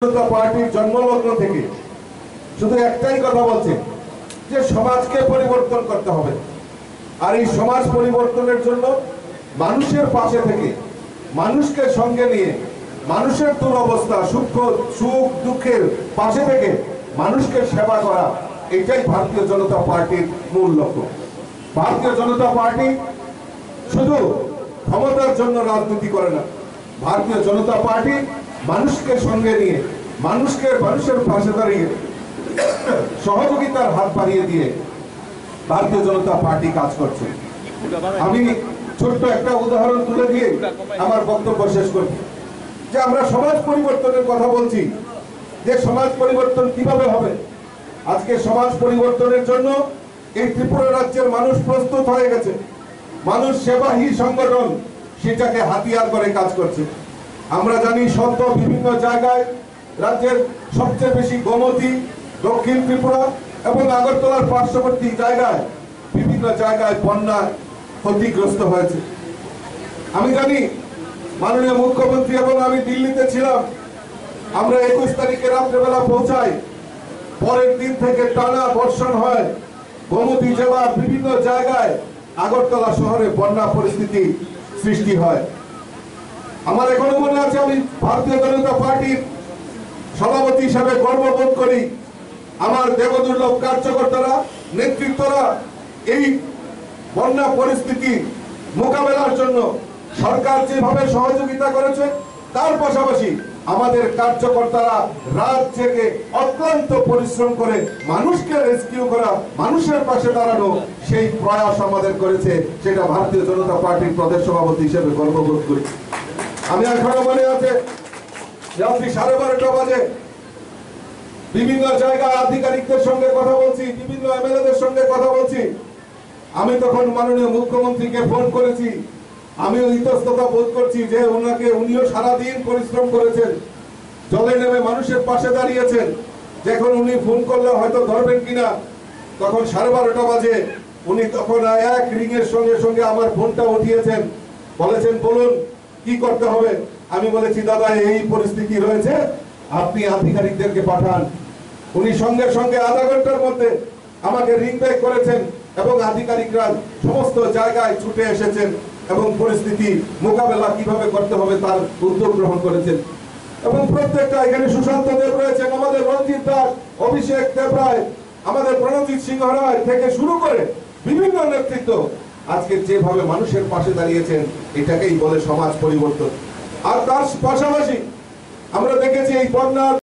জনতা পার্টির জন্মলগ্ন থেকে শুধু একটাই কথা বলছে যে সমাজকে পরিবর্তন করতে হবে। আর এই সমাজ পরিবর্তনের জন্য মানুষের পাশে থেকে, মানুষকে সঙ্গে নিয়ে, মানুষের দুরবস্থা সুখ দুঃখের পাশে থেকে মানুষকে সেবা করা, এটাই ভারতীয় জনতা পার্টির মূল লক্ষ্য। ভারতীয় জনতা পার্টি শুধু ক্ষমতার জন্য রাজনীতি করে না। ভারতীয় জনতা পার্টি মানুষকে সঙ্গে নিয়ে, মানুষের পাশে দাঁড়িয়ে সহযোগিতার হাত বাড়িয়ে দিয়ে ভারতীয় জনতা পার্টি কাজ করছে। আমি ছোট্ট একটা উদাহরণ তুলে দিয়ে আমার বক্তব্য শেষ করছি যে আমরা সমাজ পরিবর্তনের কথা বলছি, যে সমাজ পরিবর্তন কিভাবে হবে। আজকে সমাজ পরিবর্তনের জন্য এই ত্রিপুরা রাজ্যের মানুষ প্রস্তুত হয়ে গেছে। মানুষ সেবাহী সংগঠন সেটাকে হাতিয়ার করে কাজ করছে। আমরা জানি সদ্য বিভিন্ন জায়গায় রাজ্যের সবচেয়ে বেশি গোমতী, দক্ষিণ ত্রিপুরা এবং আগরতলার পার্শ্ববর্তী জায়গায় বিভিন্ন জায়গায় বন্যা ক্ষতিগ্রস্ত হয়েছে। আমি জানি মাননীয় মুখ্যমন্ত্রী এবং আমি দিল্লিতে ছিলাম। আমরা 21 তারিখে রাত্রেবেলা পৌঁছাই, পরের দিন থেকে টানা বর্ষণ হয়। গোমতী জেলার বিভিন্ন জায়গায় আগরতলা শহরে বন্যা পরিস্থিতি সৃষ্টি হয়। আমার এখনো মনে আছে, আমি ভারতীয় জনতা পার্টির সভাপতি হিসাবে গর্ববোধ করি। আমার দেবদুর্লভ কার্যকর্তারা, নেতৃত্বরা এই বন্যা পরিস্থিতি মোকাবেলার জন্য সরকার যেভাবে সহযোগিতা করেছে, তার পাশাপাশি আমাদের কার্যকর্তারা রাত জেগে অক্লান্ত পরিশ্রম করে মানুষকে রেস্কিউ করা, মানুষের পাশে দাঁড়ানো, সেই প্রয়াস আমাদের করেছে। সেটা ভারতীয় জনতা পার্টির প্রদেশ সভাপতি হিসেবে গর্ববোধ করি। আমি এখনো মনে আছে, রাত্রি 12:30 বাজে বিভিন্ন জায়গায় আধিকারিকদের সঙ্গে কথা বলছি, বিভিন্ন এমএলএদের সঙ্গে কথা বলছি। আমি তখন মাননীয় মুখ্যমন্ত্রীকে ফোন করেছি। আমিও ইতস্ততা বোধ করছি যে উনিও সারাদিন পরিশ্রম করেছেন, জলে নেমে মানুষের পাশে দাঁড়িয়েছেন। যখন উনি ফোন করলে হয়তো ধরবেন কিনা, তখন 12:30 বাজে উনি তখন এক রিংয়ের সঙ্গে সঙ্গে আমার ফোনটা উঠিয়েছেন, বলেছেন বলুন কি করতে হবে। আমি বলেছি দাদা এই পরিস্থিতি রয়েছে, আপনি আধিকারিকদেরকে পাঠান। উনি সঙ্গে সঙ্গে আধা ঘন্টার মধ্যে আমাকে রিং ব্যাক করেছেন এবং আধিকারিকরা সমস্ত জায়গায় ছুটে এসেছেন এবং পরিস্থিতি মোকাবেলা কিভাবে করতে হবে তার উদ্যোগ গ্রহণ করেছেন। এবং প্রত্যেকটা, এখানে সুশান্ত দেব রয়েছেন, আমাদের রঞ্জিত দাস, অভিষেক দেবরায়, আমাদের প্রণজিৎ সিংহ রায় থেকে শুরু করে বিভিন্ন নেতৃত্ব আজকে যেভাবে মানুষের পাশে দাঁড়িয়েছেন, এটাকেই বলে সমাজ পরিবর্তন। আর তার পাশাপাশি আমরা দেখেছি এই বন্যা